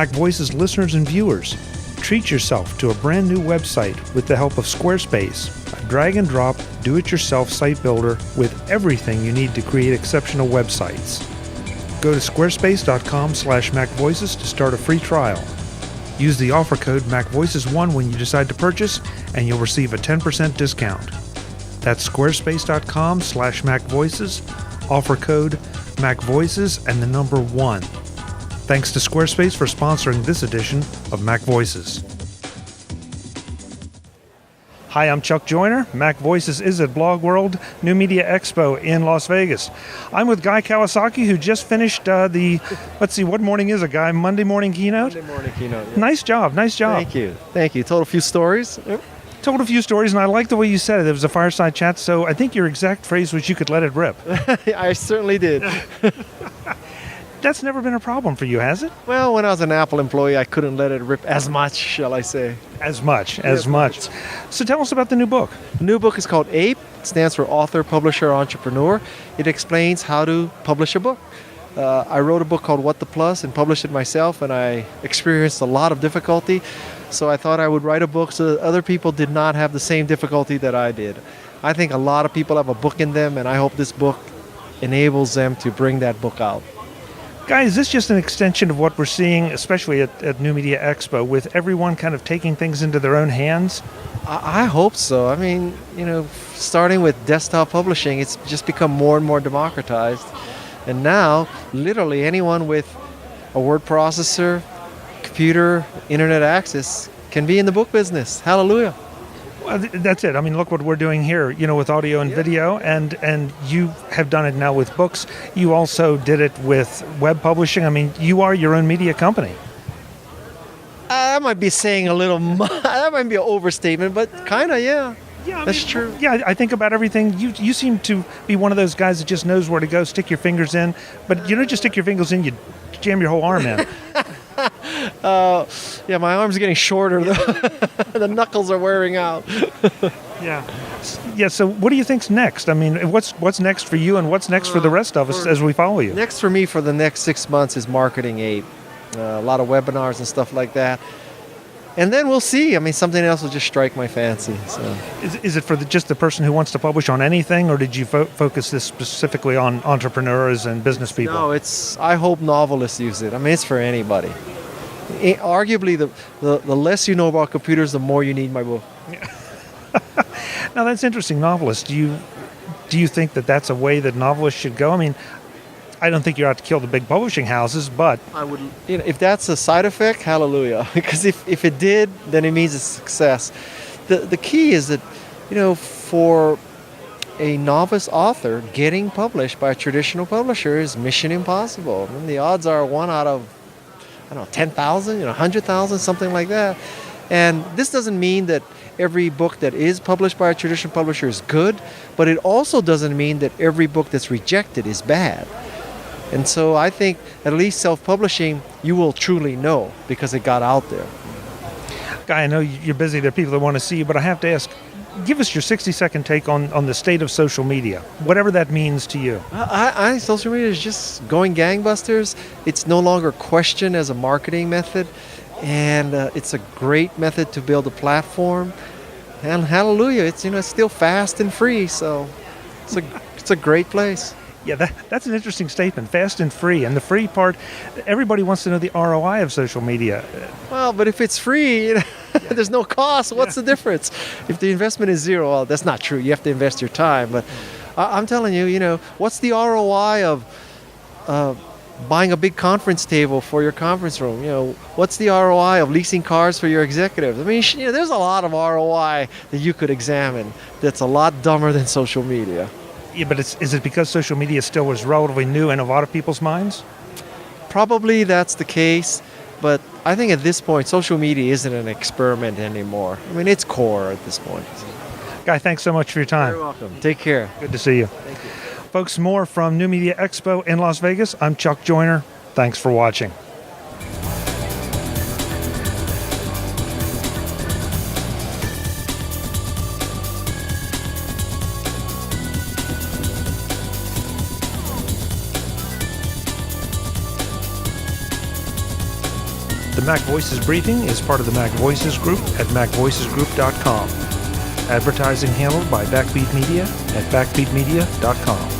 Mac Voices listeners and viewers. Treat yourself to a brand new website with the help of Squarespace, a drag and drop do-it-yourself site builder with everything you need to create exceptional websites. Go to squarespace.com/MacVoices to start a free trial. Use the offer code MacVoices1 when you decide to purchase, and you'll receive a 10% discount. That's squarespace.com/MacVoices, offer code MacVoices and the number 1. Thanks to Squarespace for sponsoring this edition of Mac Voices. Hi, I'm Chuck Joyner. Mac Voices is at Blog World New Media Expo in Las Vegas. I'm with Guy Kawasaki, who just finished what morning is it, Guy? Monday morning keynote? Monday morning keynote. Yeah. Nice job. Thank you. Told a few stories. Yep. Told a few stories, and I like the way you said it. It was a fireside chat, so I think your exact phrase was you could let it rip. I certainly did. That's never been a problem for you, has it? Well, when I was an Apple employee, I couldn't let it rip as much, shall I say. As much. So tell us about the new book. The new book is called APE. It stands for Author, Publisher, Entrepreneur. It explains how to publish a book. I wrote a book called What the Plus and published it myself, and I experienced a lot of difficulty. So I thought I would write a book so that other people did not have the same difficulty that I did. I think a lot of people have a book in them, and I hope this book enables them to bring that book out. Guy, is this just an extension of what we're seeing, especially at New Media Expo, with everyone kind of taking things into their own hands? I hope so. I mean, starting with desktop publishing, it's just become more and more democratized. And now, literally anyone with a word processor, computer, internet access can be in the book business. Hallelujah. Well, that's it. I mean, look what we're doing here, with audio and video, and you have done it now with books. You also did it with web publishing. I mean, you are your own media company. That might be saying that might be an overstatement, but kind of, yeah. Yeah, that's true. Yeah, I think about everything. You seem to be one of those guys that just knows where to go, stick your fingers in, but you don't just stick your fingers in, you jam your whole arm in. Yeah, my arm's getting shorter. The knuckles are wearing out. Yeah. So what do you think's next? I mean, what's next for you, and what's next for the rest of us as we follow you? Next for me for the next 6 months is marketing APE. A lot of webinars and stuff like that. And then we'll see. I mean, something else will just strike my fancy. So, is it for just the person who wants to publish on anything, or did you focus this specifically on entrepreneurs and business people? No, I hope novelists use it. I mean, it's for anybody. Arguably, the less you know about computers, the more you need my book. Now, that's interesting. Novelists. Do you think that that's a way that novelists should go? I mean, I don't think you're out to kill the big publishing houses, but I would. If that's a side effect, hallelujah. Because if it did, then it means it's a success. The key is that, for a novice author, getting published by a traditional publisher is mission impossible. I mean, the odds are 1 out of 10,000, 100,000, something like that. And this doesn't mean that every book that is published by a traditional publisher is good, but it also doesn't mean that every book that's rejected is bad. And so I think at least self-publishing, you will truly know because it got out there. Guy, I know you're busy. There are people that want to see you, but I have to ask, give us your 60-second take on the state of social media, whatever that means to you. I social media is just going gangbusters. It's no longer questioned as a marketing method, and it's a great method to build a platform. And hallelujah, it's still fast and free, so it's a great place. Yeah, that's an interesting statement, fast and free. And the free part, everybody wants to know the ROI of social media. Well, but if it's free, there's no cost. What's the difference? If the investment is zero, well, that's not true. You have to invest your time. But I'm telling you, what's the ROI of buying a big conference table for your conference room? What's the ROI of leasing cars for your executives? I mean, there's a lot of ROI that you could examine that's a lot dumber than social media. Yeah, but is it because social media still is relatively new in a lot of people's minds? Probably that's the case, but I think at this point, social media isn't an experiment anymore. I mean, it's core at this point. Guy, thanks so much for your time. You're welcome. Take care. Good to see you. Thank you. Folks, more from New Media Expo in Las Vegas. I'm Chuck Joyner. Thanks for watching. The The Mac Voices briefing is part of the Mac Voices Group at macvoicesgroup.com. Advertising handled by Backbeat Media at backbeatmedia.com.